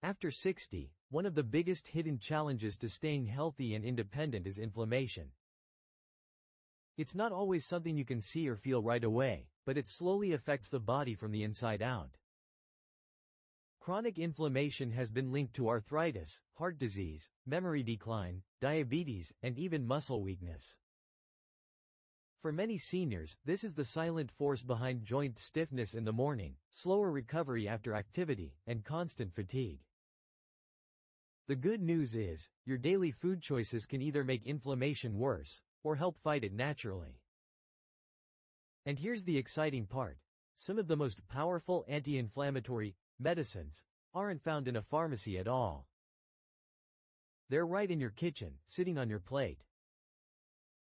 After 60, one of the biggest hidden challenges to staying healthy and independent is inflammation. It's not always something you can see or feel right away, but it slowly affects the body from the inside out. Chronic inflammation has been linked to arthritis, heart disease, memory decline, diabetes, and even muscle weakness. For many seniors, this is the silent force behind joint stiffness in the morning, slower recovery after activity, and constant fatigue. The good news is, your daily food choices can either make inflammation worse, or help fight it naturally. And here's the exciting part. Some of the most powerful anti-inflammatory medicines aren't found in a pharmacy at all. They're right in your kitchen, sitting on your plate.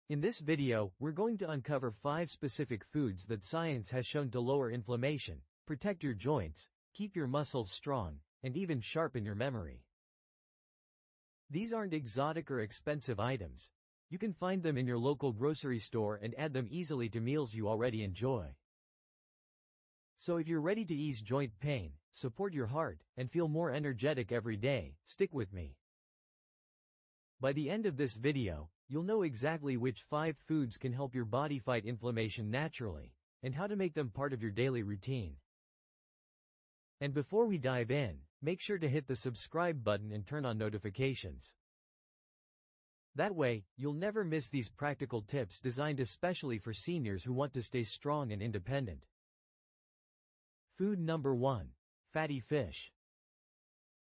In this video, we're going to uncover 5 specific foods that science has shown to lower inflammation, protect your joints, keep your muscles strong, and even sharpen your memory. These aren't exotic or expensive items. You can find them in your local grocery store and add them easily to meals you already enjoy. So if you're ready to ease joint pain, support your heart, and feel more energetic every day, stick with me. By the end of this video, you'll know exactly which 5 foods can help your body fight inflammation naturally, and how to make them part of your daily routine. And before we dive in, make sure to hit the subscribe button and turn on notifications. That way, you'll never miss these practical tips designed especially for seniors who want to stay strong and independent. Food number 1. Fatty fish.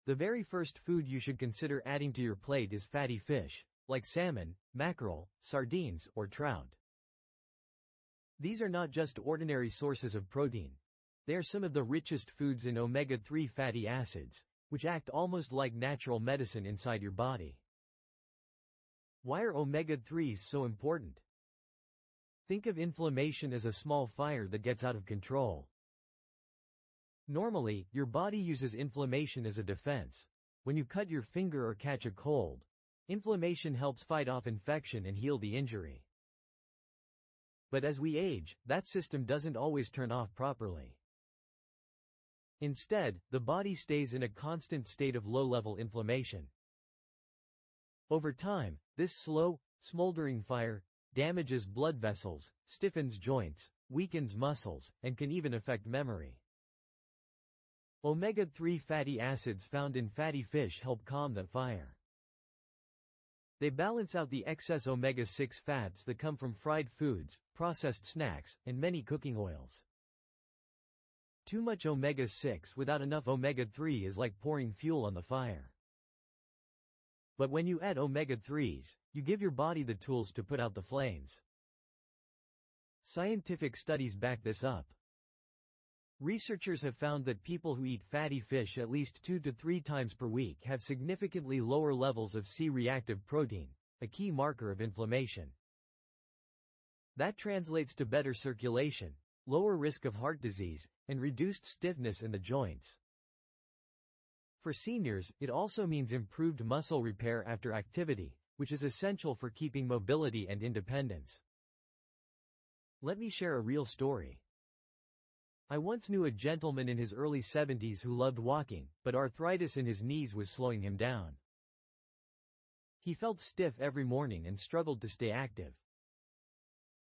The very first food you should consider adding to your plate is fatty fish, like salmon, mackerel, sardines, or trout. These are not just ordinary sources of protein. They are some of the richest foods in omega-3 fatty acids, which act almost like natural medicine inside your body. Why are omega-3s so important? Think of inflammation as a small fire that gets out of control. Normally, your body uses inflammation as a defense. When you cut your finger or catch a cold, inflammation helps fight off infection and heal the injury. But as we age, that system doesn't always turn off properly. Instead, the body stays in a constant state of low-level inflammation. Over time, this slow, smoldering fire damages blood vessels, stiffens joints, weakens muscles, and can even affect memory. Omega-3 fatty acids found in fatty fish help calm that fire. They balance out the excess omega-6 fats that come from fried foods, processed snacks, and many cooking oils. Too much omega-6 without enough omega-3 is like pouring fuel on the fire. But when you add omega-3s, you give your body the tools to put out the flames. Scientific studies back this up. Researchers have found that people who eat fatty fish at least 2 to 3 times per week have significantly lower levels of C-reactive protein, a key marker of inflammation. That translates to better circulation, lower risk of heart disease, and reduced stiffness in the joints. For seniors, it also means improved muscle repair after activity, which is essential for keeping mobility and independence. Let me share a real story. I once knew a gentleman in his early 70s who loved walking, but arthritis in his knees was slowing him down. He felt stiff every morning and struggled to stay active.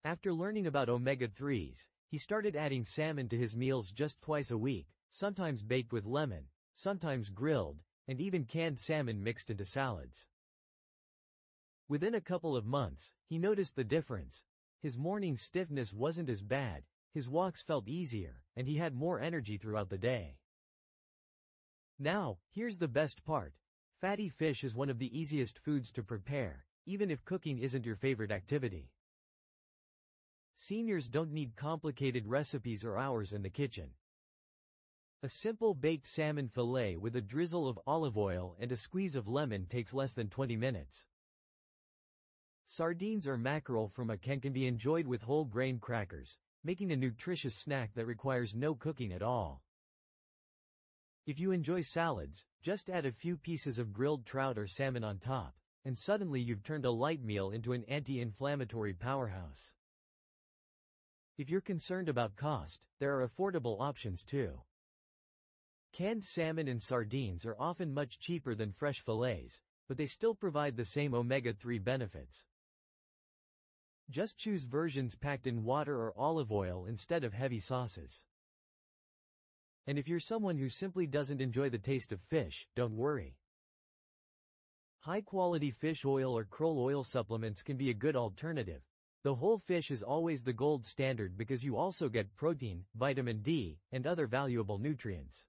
After learning about omega-3s, he started adding salmon to his meals just twice a week, sometimes baked with lemon, sometimes grilled, and even canned salmon mixed into salads. Within a couple of months, he noticed the difference. His morning stiffness wasn't as bad, his walks felt easier, and he had more energy throughout the day. Now, here's the best part. Fatty fish is one of the easiest foods to prepare, even if cooking isn't your favorite activity. Seniors don't need complicated recipes or hours in the kitchen. A simple baked salmon fillet with a drizzle of olive oil and a squeeze of lemon takes less than 20 minutes. Sardines or mackerel from a can be enjoyed with whole grain crackers, making a nutritious snack that requires no cooking at all. If you enjoy salads, just add a few pieces of grilled trout or salmon on top, and suddenly you've turned a light meal into an anti-inflammatory powerhouse. If you're concerned about cost, there are affordable options too. Canned salmon and sardines are often much cheaper than fresh fillets, but they still provide the same omega-3 benefits. Just choose versions packed in water or olive oil instead of heavy sauces. And if you're someone who simply doesn't enjoy the taste of fish, don't worry. High-quality fish oil or krill oil supplements can be a good alternative. The whole fish is always the gold standard because you also get protein, vitamin D, and other valuable nutrients.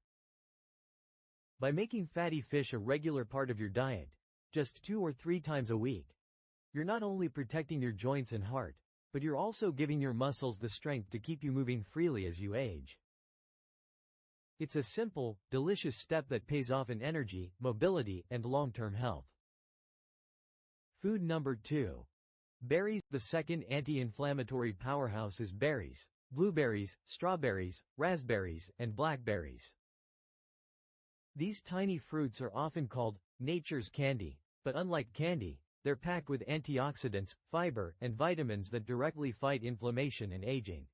By making fatty fish a regular part of your diet, just 2 or 3 times a week, you're not only protecting your joints and heart, but you're also giving your muscles the strength to keep you moving freely as you age. It's a simple, delicious step that pays off in energy, mobility, and long-term health. Food number 2. Berries. The second anti-inflammatory powerhouse is berries, blueberries, strawberries, raspberries, and blackberries. These tiny fruits are often called nature's candy, but unlike candy, they're packed with antioxidants, fiber, and vitamins that directly fight inflammation and aging.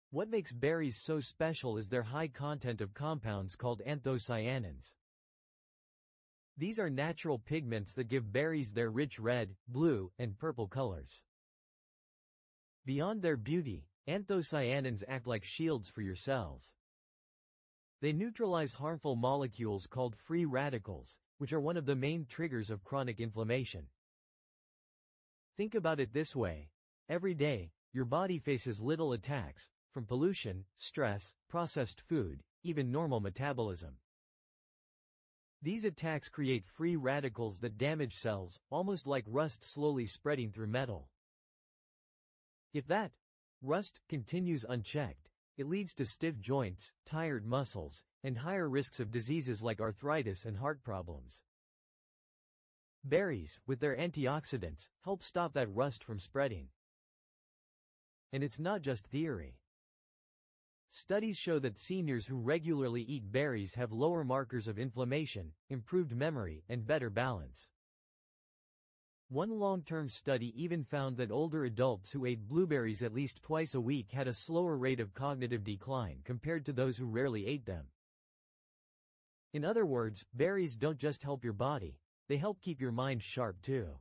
What makes berries so special is their high content of compounds called anthocyanins. These are natural pigments that give berries their rich red, blue, and purple colors. Beyond their beauty, anthocyanins act like shields for your cells. They neutralize harmful molecules called free radicals, which are one of the main triggers of chronic inflammation. Think about it this way. Every day, your body faces little attacks, from pollution, stress, processed food, even normal metabolism. These attacks create free radicals that damage cells, almost like rust slowly spreading through metal. If that rust continues unchecked, it leads to stiff joints, tired muscles, and higher risks of diseases like arthritis and heart problems. Berries, with their antioxidants, help stop that rust from spreading. And it's not just theory. Studies show that seniors who regularly eat berries have lower markers of inflammation, improved memory, and better balance. One long-term study even found that older adults who ate blueberries at least twice a week had a slower rate of cognitive decline compared to those who rarely ate them. In other words, berries don't just help your body, they help keep your mind sharp too.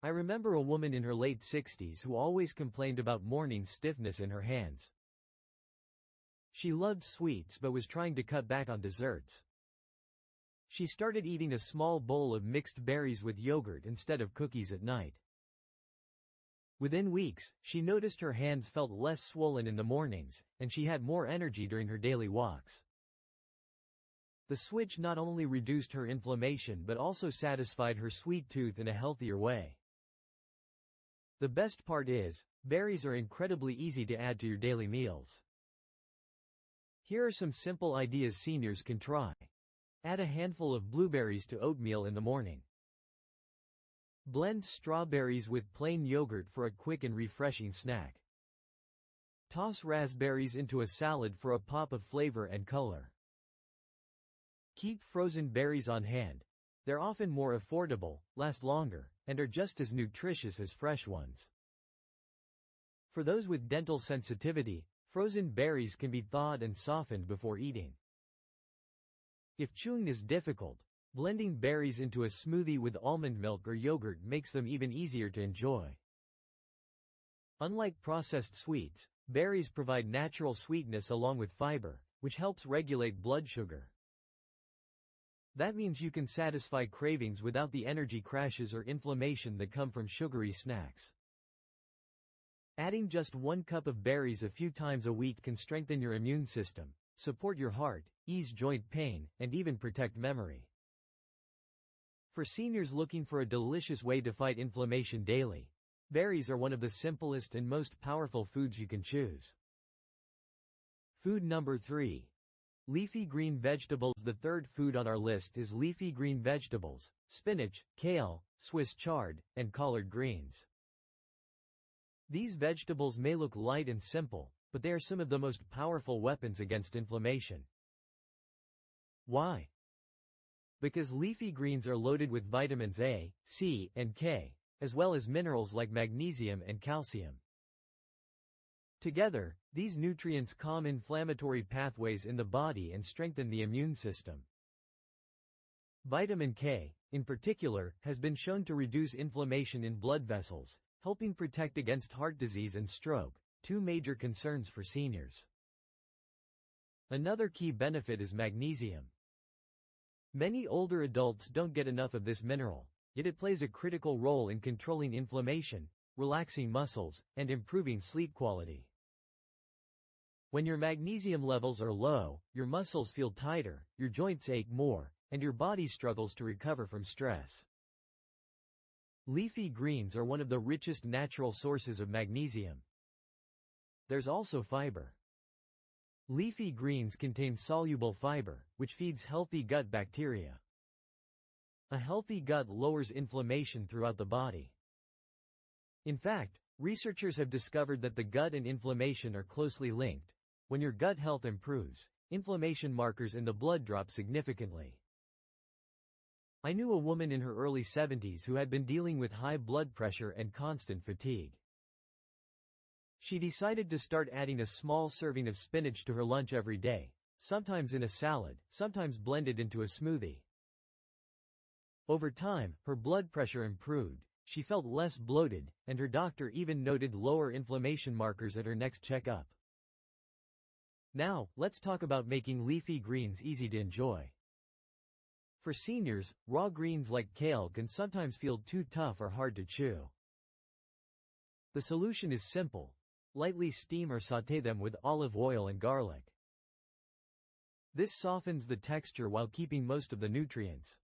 I remember a woman in her late 60s who always complained about morning stiffness in her hands. She loved sweets but was trying to cut back on desserts. She started eating a small bowl of mixed berries with yogurt instead of cookies at night. Within weeks, she noticed her hands felt less swollen in the mornings, and she had more energy during her daily walks. The switch not only reduced her inflammation but also satisfied her sweet tooth in a healthier way. The best part is, berries are incredibly easy to add to your daily meals. Here are some simple ideas seniors can try. Add a handful of blueberries to oatmeal in the morning. Blend strawberries with plain yogurt for a quick and refreshing snack. Toss raspberries into a salad for a pop of flavor and color. Keep frozen berries on hand. They're often more affordable, last longer, and are just as nutritious as fresh ones. For those with dental sensitivity, frozen berries can be thawed and softened before eating. If chewing is difficult, blending berries into a smoothie with almond milk or yogurt makes them even easier to enjoy. Unlike processed sweets, berries provide natural sweetness along with fiber, which helps regulate blood sugar. That means you can satisfy cravings without the energy crashes or inflammation that come from sugary snacks. Adding just 1 cup of berries a few times a week can strengthen your immune system, support your heart, ease joint pain, and even protect memory. For seniors looking for a delicious way to fight inflammation daily, berries are one of the simplest and most powerful foods you can choose. Food number 3. Leafy green vegetables. The third food on our list is leafy green vegetables, spinach, kale, Swiss chard, and collard greens. These vegetables may look light and simple, but they are some of the most powerful weapons against inflammation. Why? Because leafy greens are loaded with vitamins A, C, and K, as well as minerals like magnesium and calcium. Together, these nutrients calm inflammatory pathways in the body and strengthen the immune system. Vitamin K, in particular, has been shown to reduce inflammation in blood vessels, helping protect against heart disease and stroke, two major concerns for seniors. Another key benefit is magnesium. Many older adults don't get enough of this mineral, yet it plays a critical role in controlling inflammation, relaxing muscles, and improving sleep quality. When your magnesium levels are low, your muscles feel tighter, your joints ache more, and your body struggles to recover from stress. Leafy greens are one of the richest natural sources of magnesium. There's also fiber. Leafy greens contain soluble fiber, which feeds healthy gut bacteria. A healthy gut lowers inflammation throughout the body. In fact, researchers have discovered that the gut and inflammation are closely linked. When your gut health improves, inflammation markers in the blood drop significantly. I knew a woman in her early 70s who had been dealing with high blood pressure and constant fatigue. She decided to start adding a small serving of spinach to her lunch every day, sometimes in a salad, sometimes blended into a smoothie. Over time, her blood pressure improved, she felt less bloated, and her doctor even noted lower inflammation markers at her next checkup. Now, let's talk about making leafy greens easy to enjoy. For seniors, raw greens like kale can sometimes feel too tough or hard to chew. The solution is simple. Lightly steam or sauté them with olive oil and garlic. This softens the texture while keeping most of the nutrients.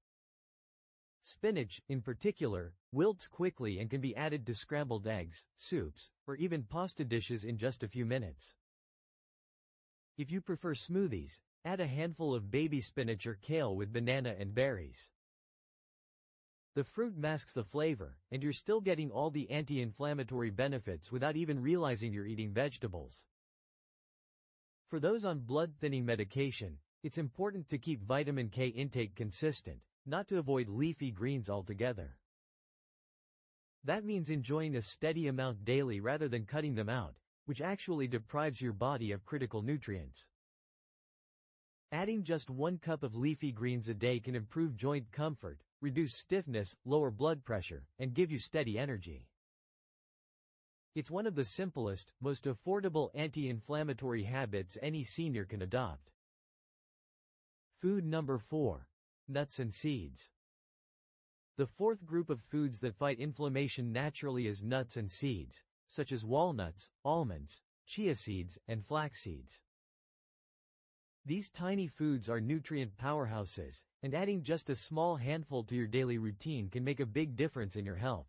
Spinach, in particular, wilts quickly and can be added to scrambled eggs, soups, or even pasta dishes in just a few minutes. If you prefer smoothies, add a handful of baby spinach or kale with banana and berries. The fruit masks the flavor, and you're still getting all the anti-inflammatory benefits without even realizing you're eating vegetables. For those on blood-thinning medication, it's important to keep vitamin K intake consistent, not to avoid leafy greens altogether. That means enjoying a steady amount daily rather than cutting them out, which actually deprives your body of critical nutrients. Adding just 1 cup of leafy greens a day can improve joint comfort, reduce stiffness, lower blood pressure, and give you steady energy. It's one of the simplest, most affordable anti-inflammatory habits any senior can adopt. Food number 4. Nuts and seeds. The fourth group of foods that fight inflammation naturally is nuts and seeds, such as walnuts, almonds, chia seeds, and flax seeds. These tiny foods are nutrient powerhouses, and adding just a small handful to your daily routine can make a big difference in your health.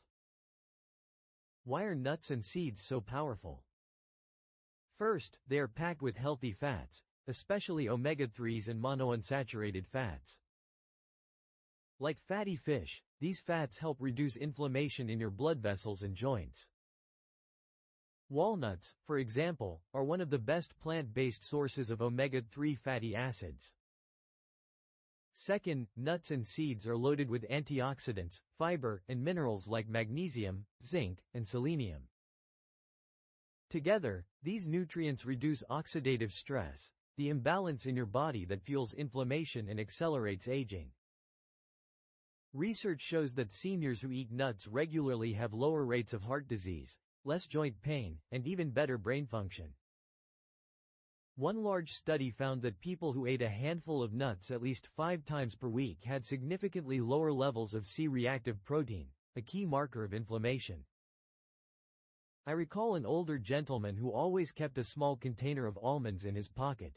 Why are nuts and seeds so powerful? First, they are packed with healthy fats, especially omega-3s and monounsaturated fats. Like fatty fish, these fats help reduce inflammation in your blood vessels and joints. Walnuts, for example, are one of the best plant-based sources of omega-3 fatty acids. Second, nuts and seeds are loaded with antioxidants, fiber, and minerals like magnesium, zinc, and selenium. Together, these nutrients reduce oxidative stress, the imbalance in your body that fuels inflammation and accelerates aging. Research shows that seniors who eat nuts regularly have lower rates of heart disease, less joint pain, and even better brain function. One large study found that people who ate a handful of nuts at least 5 times per week had significantly lower levels of C-reactive protein, a key marker of inflammation. I recall an older gentleman who always kept a small container of almonds in his pocket.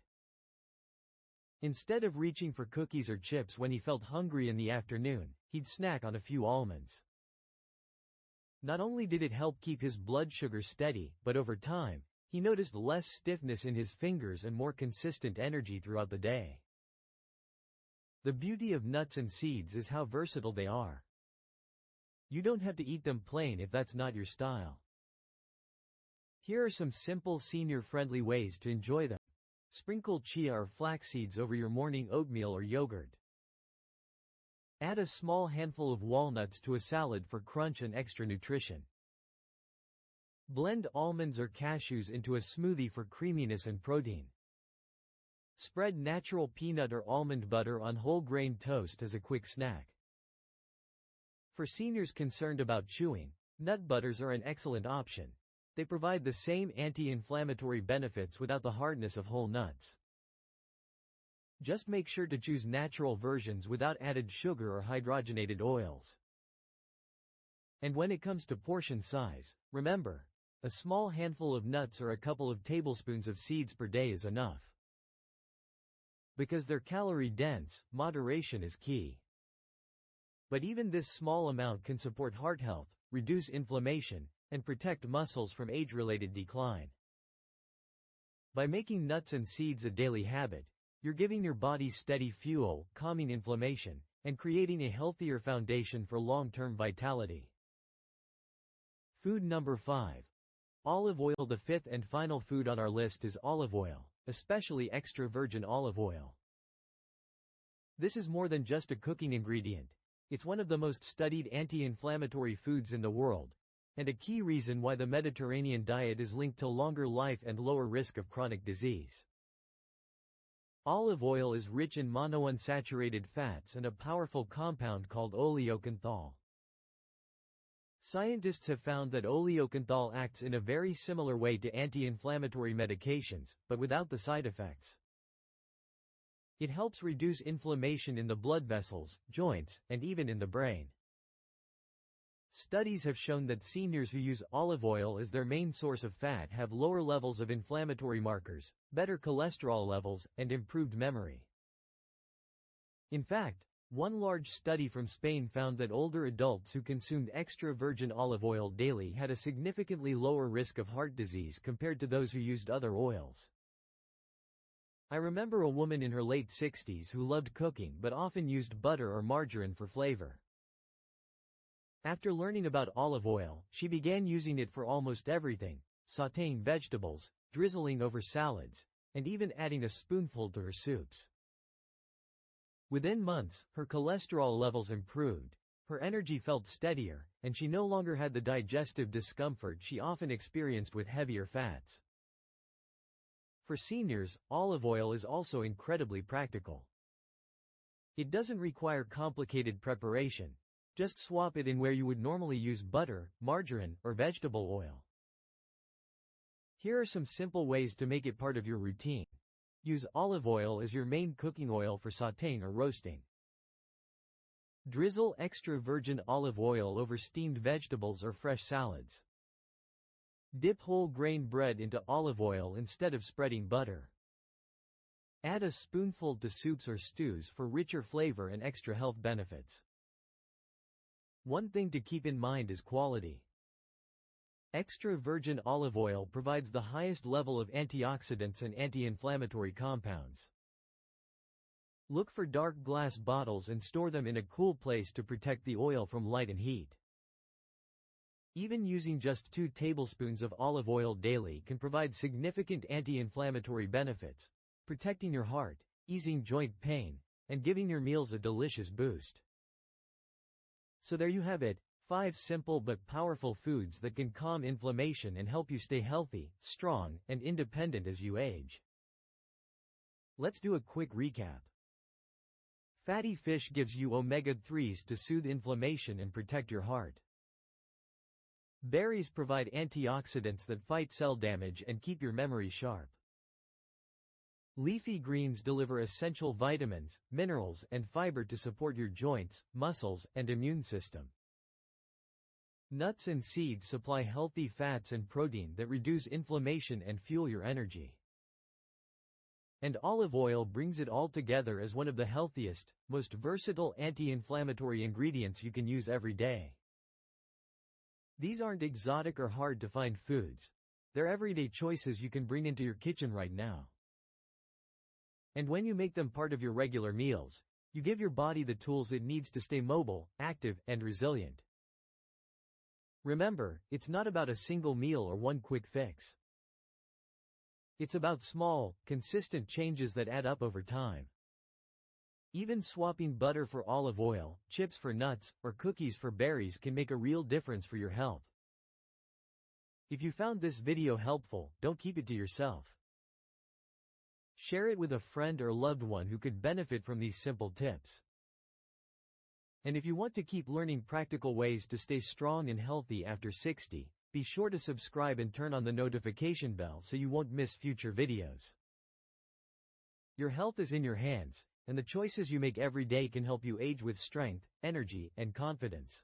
Instead of reaching for cookies or chips when he felt hungry in the afternoon, he'd snack on a few almonds. Not only did it help keep his blood sugar steady, but over time, he noticed less stiffness in his fingers and more consistent energy throughout the day. The beauty of nuts and seeds is how versatile they are. You don't have to eat them plain if that's not your style. Here are some simple senior-friendly ways to enjoy them. Sprinkle chia or flax seeds over your morning oatmeal or yogurt. Add a small handful of walnuts to a salad for crunch and extra nutrition. Blend almonds or cashews into a smoothie for creaminess and protein. Spread natural peanut or almond butter on whole grain toast as a quick snack. For seniors concerned about chewing, nut butters are an excellent option. They provide the same anti-inflammatory benefits without the hardness of whole nuts. Just make sure to choose natural versions without added sugar or hydrogenated oils. And when it comes to portion size, remember, a small handful of nuts or a couple of tablespoons of seeds per day is enough. Because they're calorie-dense, moderation is key. But even this small amount can support heart health, reduce inflammation, and protect muscles from age-related decline. By making nuts and seeds a daily habit, you're giving your body steady fuel, calming inflammation, and creating a healthier foundation for long-term vitality. Food number 5. Olive oil. The fifth and final food on our list is olive oil, especially extra virgin olive oil. This is more than just a cooking ingredient. It's one of the most studied anti-inflammatory foods in the world, and a key reason why the Mediterranean diet is linked to longer life and lower risk of chronic disease. Olive oil is rich in monounsaturated fats and a powerful compound called oleocanthal. Scientists have found that oleocanthal acts in a very similar way to anti-inflammatory medications, but without the side effects. It helps reduce inflammation in the blood vessels, joints, and even in the brain. Studies have shown that seniors who use olive oil as their main source of fat have lower levels of inflammatory markers, better cholesterol levels, and improved memory. In fact, one large study from Spain found that older adults who consumed extra virgin olive oil daily had a significantly lower risk of heart disease compared to those who used other oils. I remember a woman in her late 60s who loved cooking but often used butter or margarine for flavor. After learning about olive oil, she began using it for almost everything, sautéing vegetables, drizzling over salads, and even adding a spoonful to her soups. Within months, her cholesterol levels improved, her energy felt steadier, and she no longer had the digestive discomfort she often experienced with heavier fats. For seniors, olive oil is also incredibly practical. It doesn't require complicated preparation. Just swap it in where you would normally use butter, margarine, or vegetable oil. Here are some simple ways to make it part of your routine. Use olive oil as your main cooking oil for sautéing or roasting. Drizzle extra virgin olive oil over steamed vegetables or fresh salads. Dip whole grain bread into olive oil instead of spreading butter. Add a spoonful to soups or stews for richer flavor and extra health benefits. One thing to keep in mind is quality. Extra virgin olive oil provides the highest level of antioxidants and anti-inflammatory compounds. Look for dark glass bottles and store them in a cool place to protect the oil from light and heat. Even using just 2 tablespoons of olive oil daily can provide significant anti-inflammatory benefits, protecting your heart, easing joint pain, and giving your meals a delicious boost. So there you have it, 5 simple but powerful foods that can calm inflammation and help you stay healthy, strong, and independent as you age. Let's do a quick recap. Fatty fish gives you omega-3s to soothe inflammation and protect your heart. Berries provide antioxidants that fight cell damage and keep your memory sharp. Leafy greens deliver essential vitamins, minerals, and fiber to support your joints, muscles, and immune system. Nuts and seeds supply healthy fats and protein that reduce inflammation and fuel your energy. And olive oil brings it all together as one of the healthiest, most versatile anti-inflammatory ingredients you can use every day. These aren't exotic or hard to find foods. They're everyday choices you can bring into your kitchen right now. And when you make them part of your regular meals, you give your body the tools it needs to stay mobile, active, and resilient. Remember, it's not about a single meal or one quick fix. It's about small, consistent changes that add up over time. Even swapping butter for olive oil, chips for nuts, or cookies for berries can make a real difference for your health. If you found this video helpful, don't keep it to yourself. Share it with a friend or loved one who could benefit from these simple tips. And if you want to keep learning practical ways to stay strong and healthy after 60, be sure to subscribe and turn on the notification bell so you won't miss future videos. Your health is in your hands, and the choices you make every day can help you age with strength, energy, and confidence.